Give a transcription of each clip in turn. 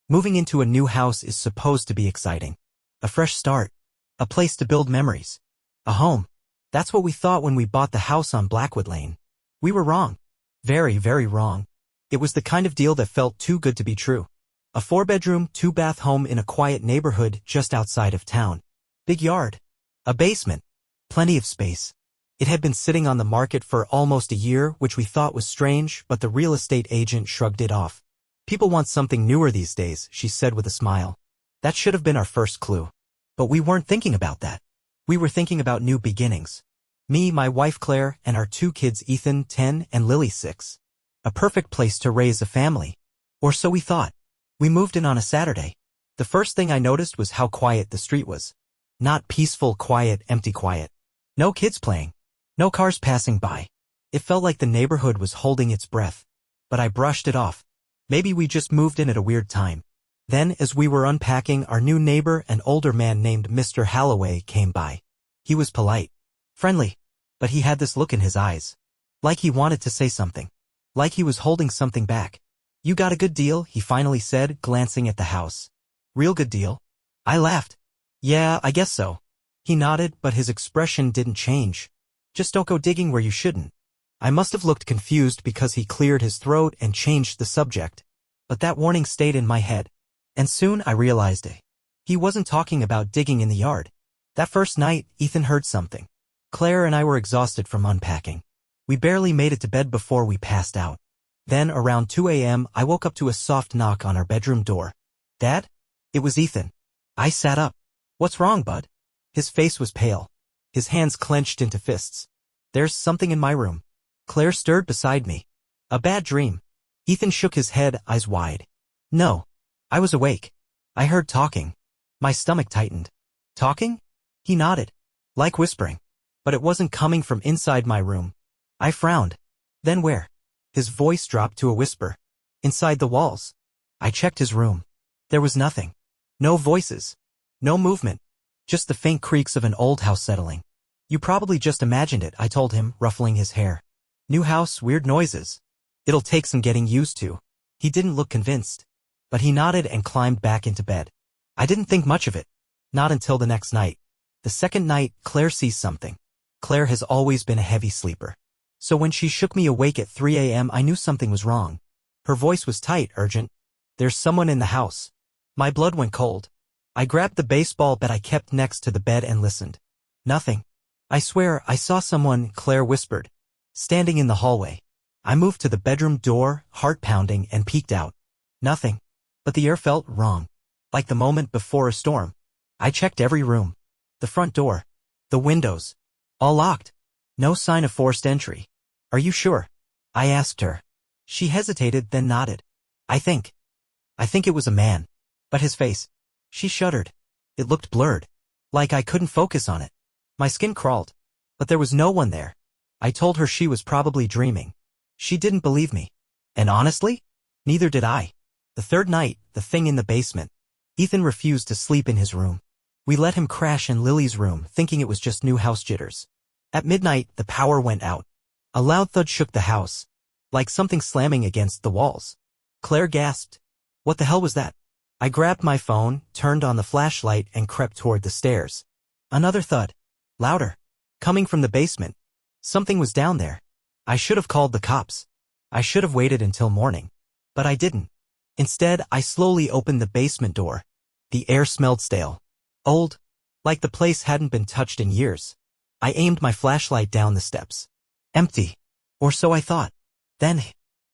Moving into a new house is supposed to be exciting. A fresh start. A place to build memories. A home. That's what we thought when we bought the house on Blackwood Lane. We were wrong. Very, very wrong. It was the kind of deal that felt too good to be true. A 4-bedroom, 2-bath home in a quiet neighborhood just outside of town. Big yard. A basement. Plenty of space. It had been sitting on the market for almost a year, which we thought was strange, but the real estate agent shrugged it off. People want something newer these days, she said with a smile. That should have been our first clue. But we weren't thinking about that. We were thinking about new beginnings. Me, my wife Claire, and our 2 kids Ethan, 10, and Lily, 6. A perfect place to raise a family. Or so we thought. We moved in on a Saturday. The first thing I noticed was how quiet the street was. Not peaceful, quiet, empty quiet. No kids playing. No cars passing by. It felt like the neighborhood was holding its breath. But I brushed it off. Maybe we just moved in at a weird time. Then, as we were unpacking, our new neighbor, an older man named Mr. Halloway, came by. He was polite. Friendly. But he had this look in his eyes. Like he wanted to say something. Like he was holding something back. You got a good deal, he finally said, glancing at the house. Real good deal? I laughed. Yeah, I guess so. He nodded, but his expression didn't change. Just don't go digging where you shouldn't. I must have looked confused because he cleared his throat and changed the subject. But that warning stayed in my head. And soon I realized it. He wasn't talking about digging in the yard. That first night, Ethan heard something. Claire and I were exhausted from unpacking. We barely made it to bed before we passed out. Then, around 2 a.m., I woke up to a soft knock on our bedroom door. Dad? It was Ethan. I sat up. What's wrong, bud? His face was pale. His hands clenched into fists. There's something in my room. Claire stirred beside me. A bad dream. Ethan shook his head, eyes wide. No. I was awake. I heard talking. My stomach tightened. Talking? He nodded. Like whispering. But it wasn't coming from inside my room. I frowned. Then where? His voice dropped to a whisper. Inside the walls. I checked his room. There was nothing. No voices. No movement. Just the faint creaks of an old house settling. You probably just imagined it, I told him, ruffling his hair. New house, weird noises. It'll take some getting used to. He didn't look convinced. But he nodded and climbed back into bed. I didn't think much of it. Not until the next night. The second night, Claire sees something. Claire has always been a heavy sleeper. So when she shook me awake at 3 a.m., I knew something was wrong. Her voice was tight, urgent. There's someone in the house. My blood went cold. I grabbed the baseball bat I kept next to the bed and listened. Nothing. I swear, I saw someone, Claire whispered. Standing in the hallway. I moved to the bedroom door, heart pounding, and peeked out. Nothing. But the air felt wrong. Like the moment before a storm. I checked every room. The front door. The windows. All locked. No sign of forced entry. Are you sure? I asked her. She hesitated, then nodded. I think it was a man. But his face. She shuddered. It looked blurred. Like I couldn't focus on it. My skin crawled. But there was no one there. I told her she was probably dreaming. She didn't believe me. And honestly, neither did I. The third night, the thing in the basement. Ethan refused to sleep in his room. We let him crash in Lily's room, thinking it was just new house jitters. At midnight, the power went out. A loud thud shook the house. Like something slamming against the walls. Claire gasped. What the hell was that? I grabbed my phone, turned on the flashlight, and crept toward the stairs. Another thud. Louder. Coming from the basement. Something was down there. I should have called the cops. I should have waited until morning. But I didn't. Instead, I slowly opened the basement door. The air smelled stale. Old. Like the place hadn't been touched in years. I aimed my flashlight down the steps. Empty. Or so I thought. Then,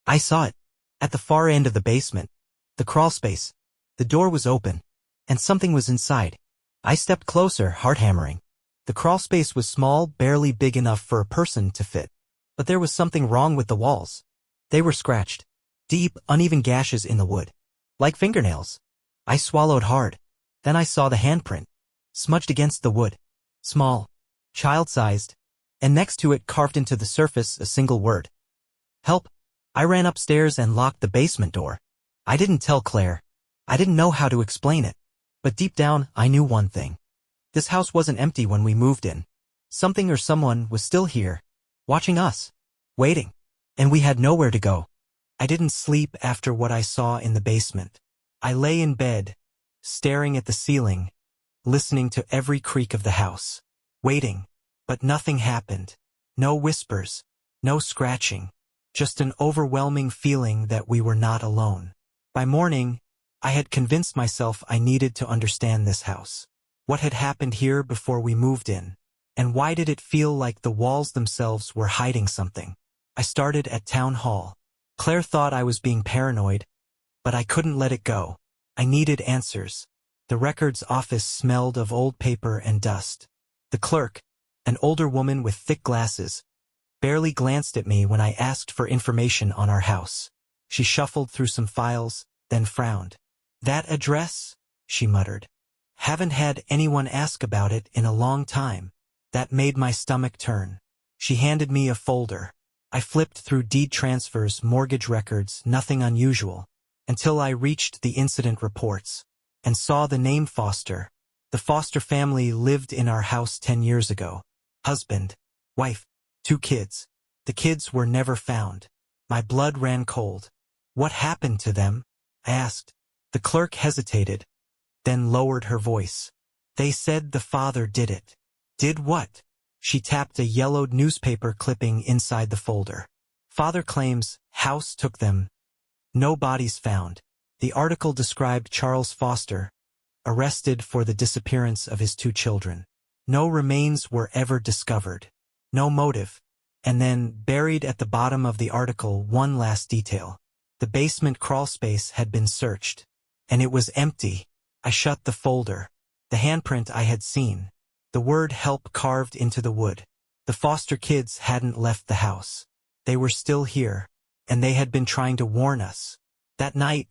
I saw it. At the far end of the basement. The crawl space. The door was open. And something was inside. I stepped closer, heart hammering. The crawl space was small, barely big enough for a person to fit. But there was something wrong with the walls. They were scratched. Deep, uneven gashes in the wood. Like fingernails. I swallowed hard. Then I saw the handprint. Smudged against the wood. Small. Child-sized. And next to it, carved into the surface, a single word. Help. I ran upstairs and locked the basement door. I didn't tell Claire. I didn't know how to explain it. But deep down, I knew one thing. This house wasn't empty when we moved in. Something or someone was still here. Watching us. Waiting. And we had nowhere to go. I didn't sleep after what I saw in the basement. I lay in bed, staring at the ceiling, listening to every creak of the house, waiting, but nothing happened. No whispers, no scratching, just an overwhelming feeling that we were not alone. By morning, I had convinced myself I needed to understand this house. What had happened here before we moved in? And why did it feel like the walls themselves were hiding something? I started at town hall. Claire thought I was being paranoid, but I couldn't let it go. I needed answers. The records office smelled of old paper and dust. The clerk, an older woman with thick glasses, barely glanced at me when I asked for information on our house. She shuffled through some files, then frowned. "That address?" she muttered. "Haven't had anyone ask about it in a long time." That made my stomach turn. She handed me a folder. I flipped through deed transfers, mortgage records, nothing unusual, until I reached the incident reports and saw the name Foster. The Foster family lived in our house 10 years ago. Husband, wife, 2 kids. The kids were never found. My blood ran cold. "What happened to them?" I asked. The clerk hesitated, then lowered her voice. "They said the father did it." "Did what?" She tapped a yellowed newspaper clipping inside the folder. "Father claims house took them. No bodies found." The article described Charles Foster, arrested for the disappearance of his 2 children. No remains were ever discovered. No motive. And then, buried at the bottom of the article, one last detail. The basement crawlspace had been searched, and it was empty. I shut the folder. The handprint I had seen. The word help carved into the wood. The Foster kids hadn't left the house. They were still here, and they had been trying to warn us. That night,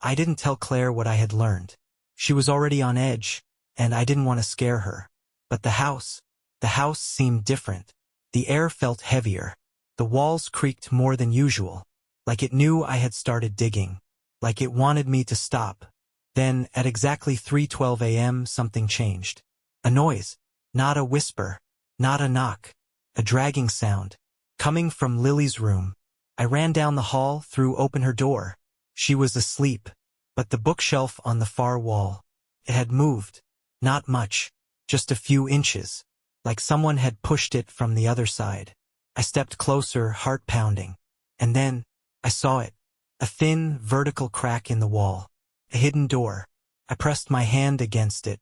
I didn't tell Claire what I had learned. She was already on edge, and I didn't want to scare her. But the house seemed different. The air felt heavier. The walls creaked more than usual, like it knew I had started digging, like it wanted me to stop. Then, at exactly 3:12 a.m., something changed. A noise. Not a whisper. Not a knock. A dragging sound. Coming from Lily's room. I ran down the hall, threw open her door. She was asleep. But the bookshelf on the far wall. It had moved. Not much. Just a few inches. Like someone had pushed it from the other side. I stepped closer, heart pounding. And then, I saw it. A thin, vertical crack in the wall. A hidden door. I pressed my hand against it.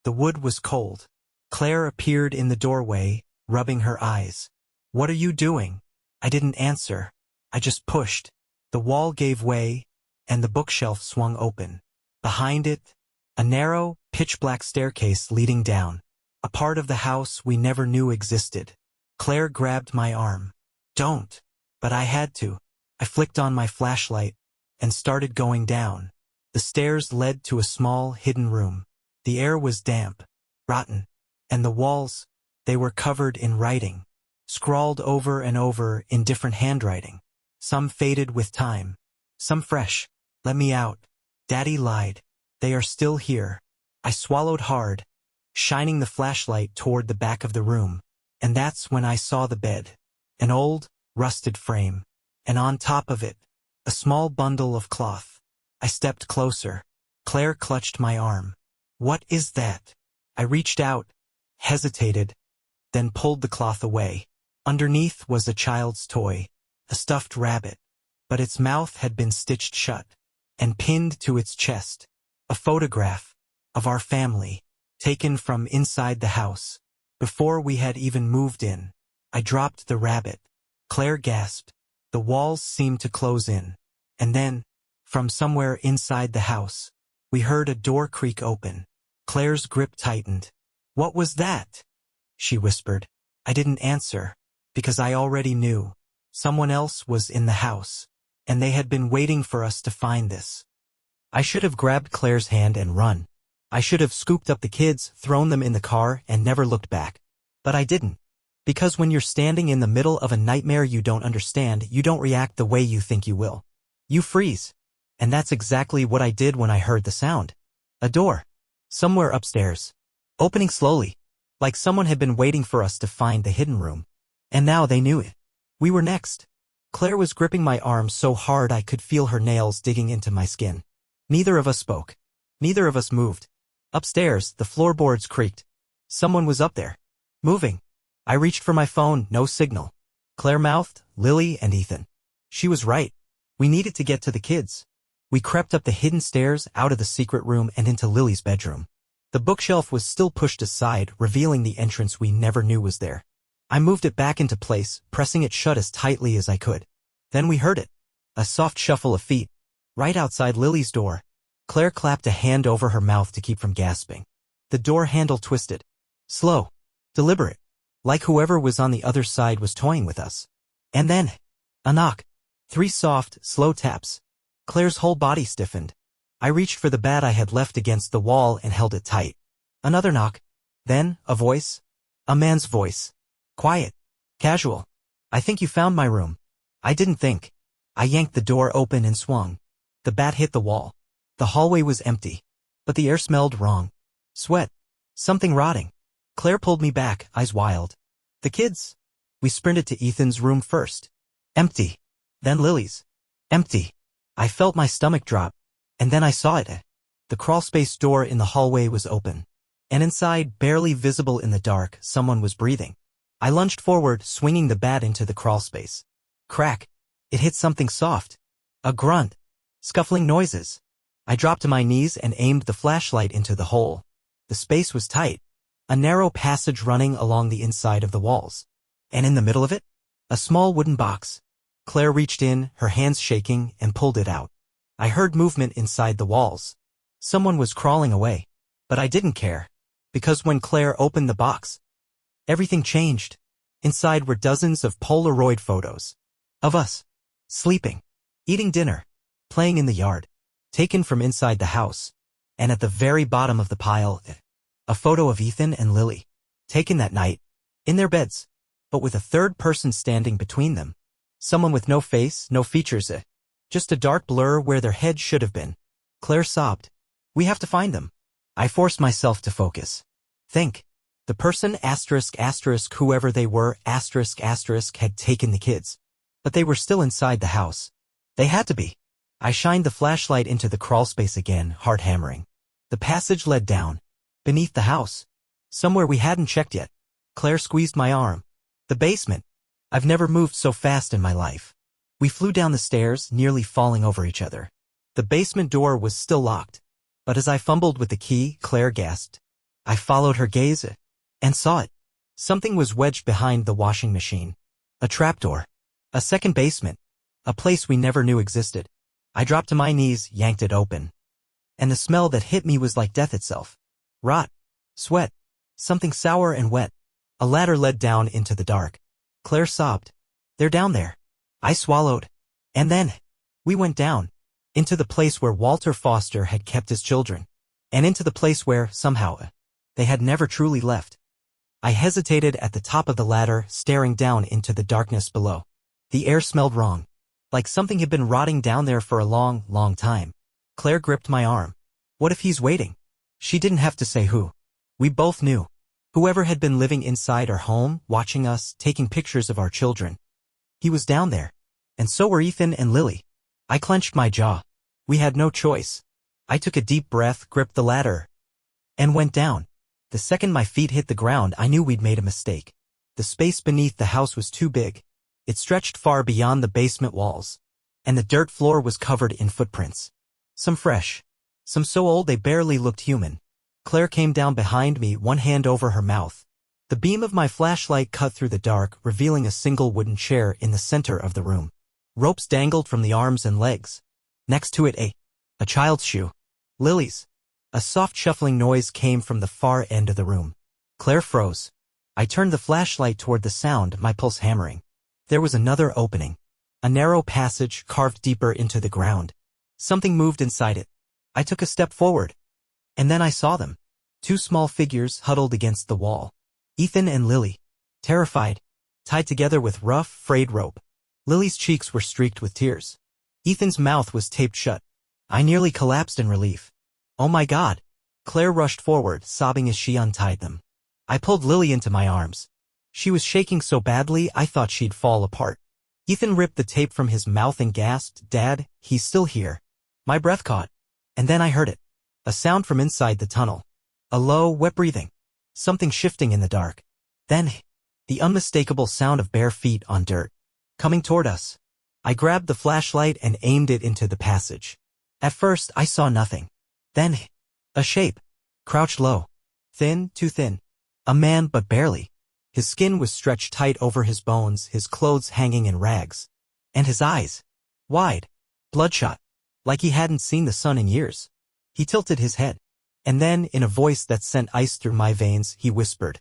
The wood was cold. Claire appeared in the doorway, rubbing her eyes. "What are you doing?" I didn't answer. I just pushed. The wall gave way, and the bookshelf swung open. Behind it, a narrow, pitch-black staircase leading down. A part of the house we never knew existed. Claire grabbed my arm. "Don't." But I had to. I flicked on my flashlight and started going down. The stairs led to a small, hidden room. The air was damp, rotten, and the walls, they were covered in writing, scrawled over and over in different handwriting. Some faded with time, some fresh. "Let me out. Daddy lied. They are still here." I swallowed hard, shining the flashlight toward the back of the room. And that's when I saw the bed. An old, rusted frame. And on top of it, a small bundle of cloth. I stepped closer. Claire clutched my arm. "What is that?" I reached out, hesitated, then pulled the cloth away. Underneath was a child's toy, a stuffed rabbit, but its mouth had been stitched shut, and pinned to its chest, a photograph of our family, taken from inside the house, before we had even moved in. I dropped the rabbit. Claire gasped. The walls seemed to close in, and then, from somewhere inside the house, we heard a door creak open. Claire's grip tightened. "What was that?" she whispered. I didn't answer, because I already knew. Someone else was in the house, and they had been waiting for us to find this. I should have grabbed Claire's hand and run. I should have scooped up the kids, thrown them in the car, and never looked back. But I didn't. Because when you're standing in the middle of a nightmare you don't understand, you don't react the way you think you will. You freeze. And that's exactly what I did when I heard the sound. A door. Somewhere upstairs. Opening slowly. Like someone had been waiting for us to find the hidden room. And now they knew it. We were next. Claire was gripping my arm so hard I could feel her nails digging into my skin. Neither of us spoke. Neither of us moved. Upstairs, the floorboards creaked. Someone was up there. Moving. I reached for my phone, no signal. Claire mouthed, Lily and Ethan. She was right. We needed to get to the kids. We crept up the hidden stairs, out of the secret room and into Lily's bedroom. The bookshelf was still pushed aside, revealing the entrance we never knew was there. I moved it back into place, pressing it shut as tightly as I could. Then we heard it. A soft shuffle of feet. Right outside Lily's door. Claire clapped a hand over her mouth to keep from gasping. The door handle twisted. Slow. Deliberate. Like whoever was on the other side was toying with us. And then, a knock. 3 soft, slow taps. Claire's whole body stiffened. I reached for the bat I had left against the wall and held it tight. Another knock. Then, a voice. A man's voice. Quiet. Casual. I think you found my room. I didn't think. I yanked the door open and swung. The bat hit the wall. The hallway was empty. But the air smelled wrong. Sweat. Something rotting. Claire pulled me back, eyes wild. The kids. We sprinted to Ethan's room first. Empty. Then Lily's. Empty. I felt my stomach drop. And then I saw it. The crawlspace door in the hallway was open. And inside, barely visible in the dark, someone was breathing. I lunged forward, swinging the bat into the crawlspace. Crack. It hit something soft. A grunt. Scuffling noises. I dropped to my knees and aimed the flashlight into the hole. The space was tight. A narrow passage running along the inside of the walls. And in the middle of it, a small wooden box. Claire reached in, her hands shaking, and pulled it out. I heard movement inside the walls. Someone was crawling away. But I didn't care. Because when Claire opened the box, everything changed. Inside were dozens of Polaroid photos. Of us. Sleeping. Eating dinner. Playing in the yard. Taken from inside the house. And at the very bottom of the pile, a photo of Ethan and Lily. Taken that night. In their beds. But with a third person standing between them. Someone with no face, no features. Just a dark blur where their head should have been. Claire sobbed. We have to find them. I forced myself to focus. Think. The person ***, whoever they were ***, had taken the kids. But they were still inside the house. They had to be. I shined the flashlight into the crawlspace again, heart hammering. The passage led down. Beneath the house. Somewhere we hadn't checked yet. Claire squeezed my arm. The basement. I've never moved so fast in my life. We flew down the stairs, nearly falling over each other. The basement door was still locked. But as I fumbled with the key, Claire gasped. I followed her gaze and saw it. Something was wedged behind the washing machine. A trapdoor. A second basement. A place we never knew existed. I dropped to my knees, yanked it open. And the smell that hit me was like death itself. Rot. Sweat. Something sour and wet. A ladder led down into the dark. Claire sobbed. They're down there. I swallowed. And then, we went down. Into the place where Walter Foster had kept his children. And into the place where, somehow, they had never truly left. I hesitated at the top of the ladder, staring down into the darkness below. The air smelled wrong. Like something had been rotting down there for a long, long time. Claire gripped my arm. What if he's waiting? She didn't have to say who. We both knew. Whoever had been living inside our home, watching us, taking pictures of our children. He was down there. And so were Ethan and Lily. I clenched my jaw. We had no choice. I took a deep breath, gripped the ladder, and went down. The second my feet hit the ground, I knew we'd made a mistake. The space beneath the house was too big. It stretched far beyond the basement walls. And the dirt floor was covered in footprints. Some fresh. Some so old they barely looked human. Claire came down behind me, one hand over her mouth. The beam of my flashlight cut through the dark, revealing a single wooden chair in the center of the room. Ropes dangled from the arms and legs. Next to it a child's shoe. Lily's. A soft shuffling noise came from the far end of the room. Claire froze. I turned the flashlight toward the sound, my pulse hammering. There was another opening. A narrow passage carved deeper into the ground. Something moved inside it. I took a step forward. And then I saw them. 2 small figures huddled against the wall. Ethan and Lily. Terrified. Tied together with rough, frayed rope. Lily's cheeks were streaked with tears. Ethan's mouth was taped shut. I nearly collapsed in relief. Oh my God. Claire rushed forward, sobbing as she untied them. I pulled Lily into my arms. She was shaking so badly I thought she'd fall apart. Ethan ripped the tape from his mouth and gasped, Dad, he's still here. My breath caught. And then I heard it. A sound from inside the tunnel. A low, wet breathing. Something shifting in the dark. Then, the unmistakable sound of bare feet on dirt. Coming toward us. I grabbed the flashlight and aimed it into the passage. At first, I saw nothing. Then, a shape. Crouched low. Thin, too thin. A man, but barely. His skin was stretched tight over his bones, his clothes hanging in rags. And his eyes. Wide. Bloodshot. Like he hadn't seen the sun in years. He tilted his head. And then, in a voice that sent ice through my veins, he whispered.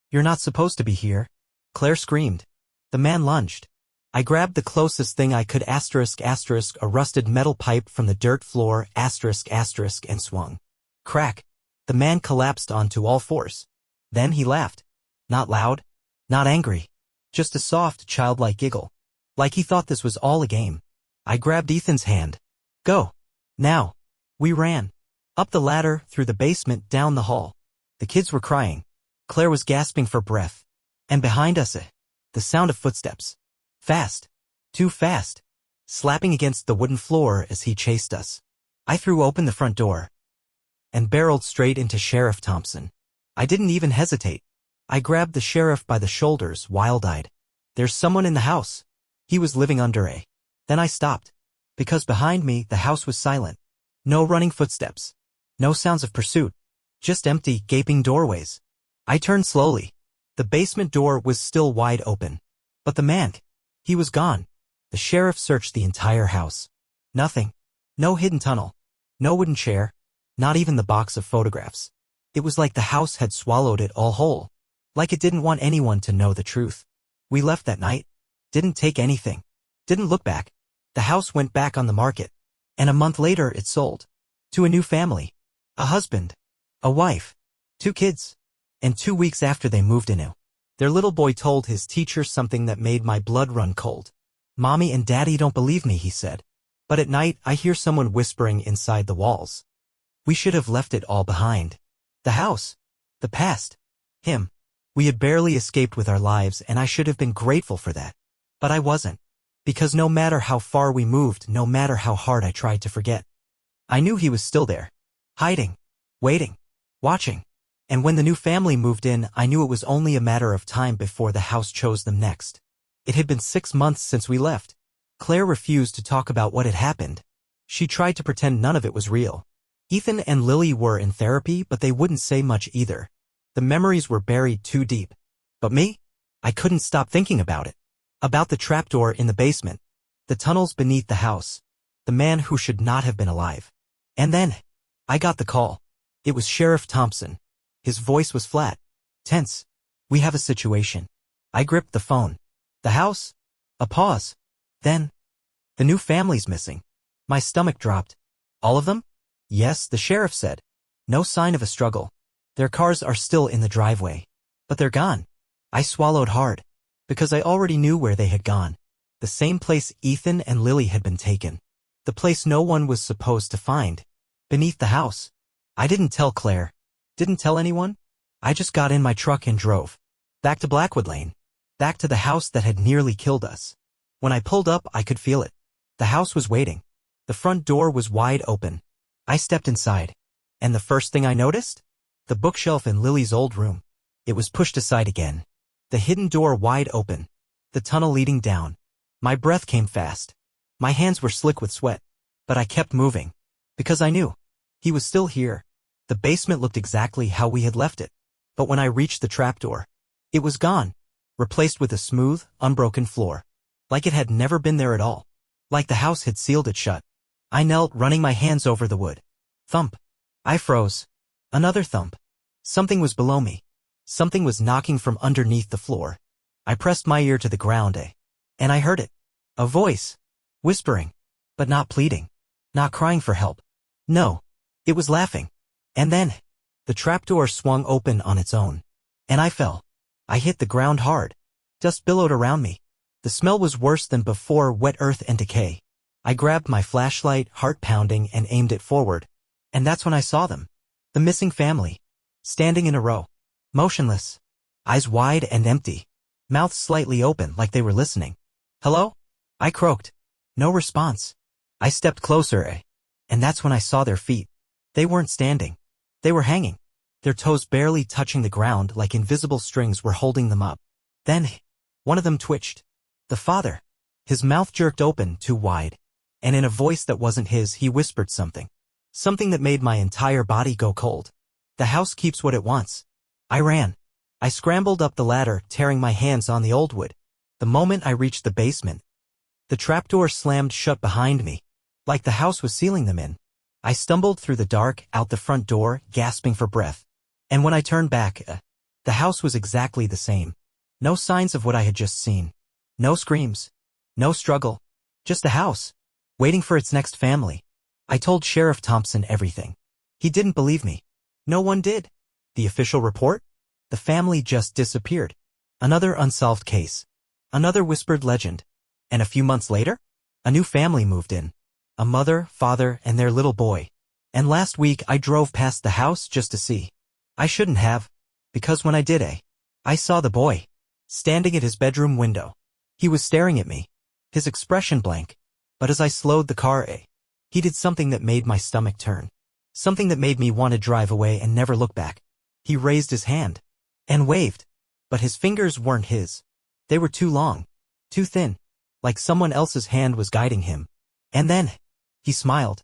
"You're not supposed to be here." Claire screamed. The man lunged. I grabbed the closest thing I could ****, a rusted metal pipe from the dirt floor, ****, and swung. Crack. The man collapsed onto all fours. Then he laughed. Not loud. Not angry. Just a soft, childlike giggle. Like he thought this was all a game. I grabbed Ethan's hand. "Go. Now." We ran. Up the ladder, through the basement, down the hall. The kids were crying. Claire was gasping for breath. And behind us, the sound of footsteps. Fast. Too fast. Slapping against the wooden floor as he chased us. I threw open the front door. And barreled straight into Sheriff Thompson. I didn't even hesitate. I grabbed the sheriff by the shoulders, wild-eyed. "There's someone in the house." He was living under a. Then I stopped. Because behind me, the house was silent. No running footsteps. No sounds of pursuit. Just empty, gaping doorways. I turned slowly. The basement door was still wide open. But the man, he was gone. The sheriff searched the entire house. Nothing. No hidden tunnel. No wooden chair. Not even the box of photographs. It was like the house had swallowed it all whole. Like it didn't want anyone to know the truth. We left that night. Didn't take anything. Didn't look back. The house went back on the market. And a month later it sold. To a new family. A husband. A wife. 2 kids. And 2 weeks after they moved in, their little boy told his teacher something that made my blood run cold. "Mommy and Daddy don't believe me," he said. "But at night I hear someone whispering inside the walls. We should have left it all behind. The house. The past. Him. We had barely escaped with our lives, and I should have been grateful for that. But I wasn't. Because no matter how far we moved, no matter how hard I tried to forget, I knew he was still there. Hiding. Waiting. Watching. And when the new family moved in, I knew it was only a matter of time before the house chose them next. It had been 6 months since we left. Claire refused to talk about what had happened. She tried to pretend none of it was real. Ethan and Lily were in therapy, but they wouldn't say much either. The memories were buried too deep. But me? I couldn't stop thinking about it. About the trapdoor in the basement. The tunnels beneath the house. The man who should not have been alive. And then, I got the call. It was Sheriff Thompson. His voice was flat. Tense. "We have a situation." I gripped the phone. "The house?" A pause. Then, "The new family's missing." My stomach dropped. "All of them?" "Yes," the sheriff said. "No sign of a struggle. Their cars are still in the driveway. But they're gone." I swallowed hard. Because I already knew where they had gone. The same place Ethan and Lily had been taken. The place no one was supposed to find. Beneath the house. I didn't tell Claire. Didn't tell anyone. I just got in my truck and drove. Back to Blackwood Lane. Back to the house that had nearly killed us. When I pulled up, I could feel it. The house was waiting. The front door was wide open. I stepped inside. And the first thing I noticed? The bookshelf in Lily's old room. It was pushed aside again. The hidden door wide open. The tunnel leading down. My breath came fast. My hands were slick with sweat. But I kept moving. Because I knew. He was still here. The basement looked exactly how we had left it. But when I reached the trapdoor, it was gone. Replaced with a smooth, unbroken floor. Like it had never been there at all. Like the house had sealed it shut. I knelt, running my hands over the wood. Thump. I froze. Another thump. Something was below me. Something was knocking from underneath the floor. I pressed my ear to the ground, and I heard it. A voice. Whispering. But not pleading. Not crying for help. No. It was laughing. And then, the trapdoor swung open on its own. And I fell. I hit the ground hard. Dust billowed around me. The smell was worse than before, wet earth and decay. I grabbed my flashlight, heart pounding, and aimed it forward. And that's when I saw them. The missing family. Standing in a row. Motionless. Eyes wide and empty. Mouths slightly open like they were listening. "Hello?" I croaked. No response. I stepped closer, And that's when I saw their feet. They weren't standing. They were hanging. Their toes barely touching the ground like invisible strings were holding them up. Then, one of them twitched. The father. His mouth jerked open too wide. And in a voice that wasn't his, he whispered something. Something that made my entire body go cold. The house keeps what it wants. I ran. I scrambled up the ladder, tearing my hands on the old wood. The moment I reached the basement, the trapdoor slammed shut behind me, like the house was sealing them in. I stumbled through the dark, out the front door, gasping for breath. And when I turned back, the house was exactly the same. No signs of what I had just seen. No screams. No struggle. Just a house, waiting for its next family. I told Sheriff Thompson everything. He didn't believe me. No one did. The official report? The family just disappeared. Another unsolved case. Another whispered legend. And a few months later, a new family moved in. A mother, father, and their little boy. And last week I drove past the house just to see. I shouldn't have. Because when I did, I saw the boy. Standing at his bedroom window. He was staring at me. His expression blank. But as I slowed the car, he did something that made my stomach turn. Something that made me want to drive away and never look back. He raised his hand. And waved. But his fingers weren't his. They were too long. Too thin. Like someone else's hand was guiding him. And then, he smiled.